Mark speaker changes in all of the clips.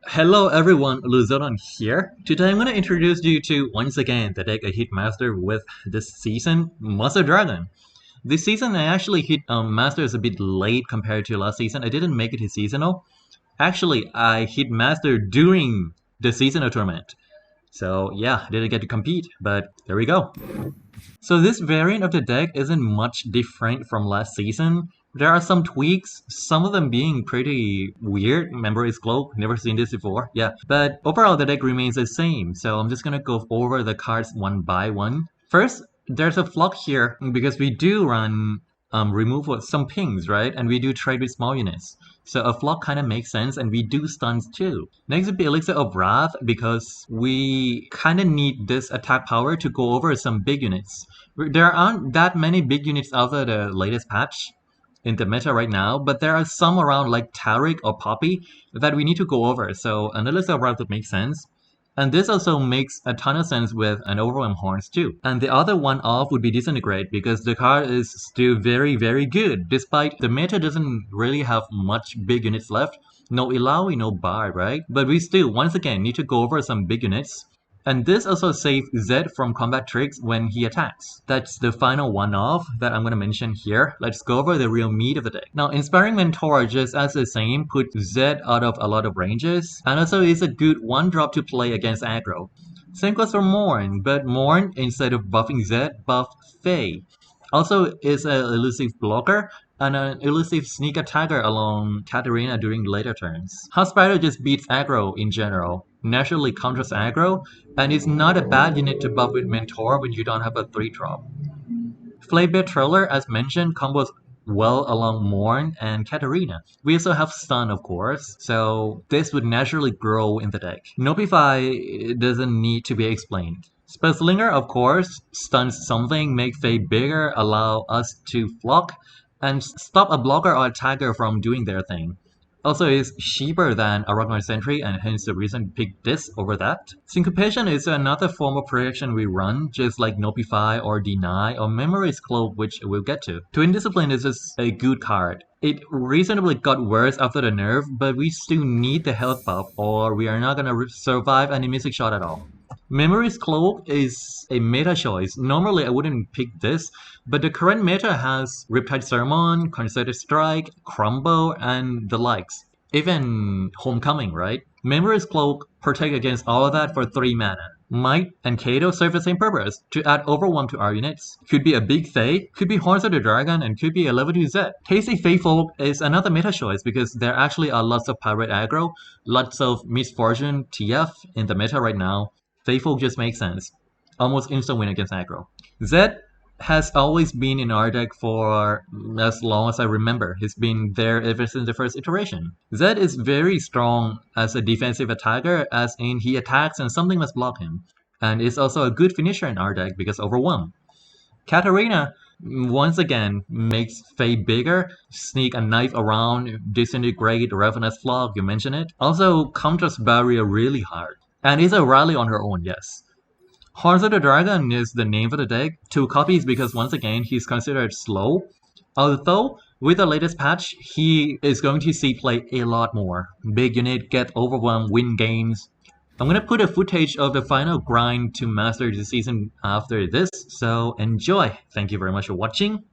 Speaker 1: Hello everyone, Luzodon here. Today I'm going to introduce you to, once again, the deck I hit Master with this season, Monster Dragon. This season I actually hit Masters a bit late compared to last season. I didn't make it to seasonal. Actually, I hit Master during the seasonal tournament. So yeah, I didn't get to compete, but there we go. So this variant of the deck isn't much different from last season. There are some tweaks, some of them being pretty weird. Memory is Cloak, never seen this before. Yeah, but overall the deck remains the same. So I'm just gonna go over the cards one by one. First, there's a flock here because we do run remove some pings, right? And we do trade with small units. So a flock kind of makes sense, and we do stuns too. Next would be Elixir of Wrath, because we kind of need this attack power to go over some big units. There aren't that many big units after the latest patch in the meta right now, but there are some around like Taric or Poppy that we need to go over, so an Elixir of Wrath would make sense. And this also makes a ton of sense with an Overwhelm Horns too. And the other one off would be Disintegrate, because the card is still very good, despite the meta doesn't really have much big units left. No Ilaoi, no Bard, right? But we still, once again, need to go over some big units. And this also saves Zed from combat tricks when he attacks. That's the final one-off that I'm going to mention here. Let's go over the real meat of the deck. Now, Inspiring Mentor, just as the same, put Zed out of a lot of ranges, and also is a good one-drop to play against aggro. Same goes for Morn, but Morn, instead of buffing Zed, buff Faye. Also is an elusive blocker and an elusive sneak attacker along Katarina during later turns. Hospital just beats aggro in general, naturally counters aggro, and is not a bad unit to buff with Mentor when you don't have a 3-drop. Flame Betrayer, as mentioned, combos well along Morn and Katarina. We also have Stun, of course, so this would naturally grow in the deck. Notify doesn't need to be explained. Spellslinger, of course, stuns something, make Faye bigger, allow us to flock, and stop a blocker or attacker from doing their thing. Also is cheaper than Arachnoid Sentry, and hence the reason to pick this over that. Syncopation is another form of protection we run, just like Notify or Deny or Memory's Cloak, which we'll get to. Twin Discipline is just a good card. It reasonably got worse after the nerf, but we still need the health buff or we are not gonna survive any Mystic Shot at all. Memory's Cloak is a meta choice. Normally I wouldn't pick this, but the current meta has Riptide Sermon, Concerted Strike, Crumble, and the likes. Even Homecoming, right? Memory's Cloak protect against all of that for 3 mana. Might and Kato serve the same purpose, to add Overwhelm to our units. Could be a big Fae, could be Horns of the Dragon, and could be a level 2 Z. Tasty Fae Folk is another meta choice because there actually are lots of pirate aggro, lots of Misfortune TF in the meta right now. Faithful just makes sense. Almost instant win against aggro. Zed has always been in our deck for as long as I remember. He's been there ever since the first iteration. Zed is very strong as a defensive attacker, as in he attacks and something must block him. And is also a good finisher in our deck because Overwhelm. Katarina, once again, makes Faye bigger, sneak a knife around, disintegrate, Ravenous Flock, you mentioned it. Also counters barrier really hard. And is a rally on her own, yes. Horns of the Dragon is the name for the deck. 2 copies because once again he's considered slow. Although with the latest patch he is going to see play a lot more. Big unit, get overwhelmed, win games. I'm gonna put a footage of the final grind to master the season after this, so enjoy. Thank you very much for watching.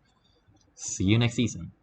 Speaker 1: See you next season.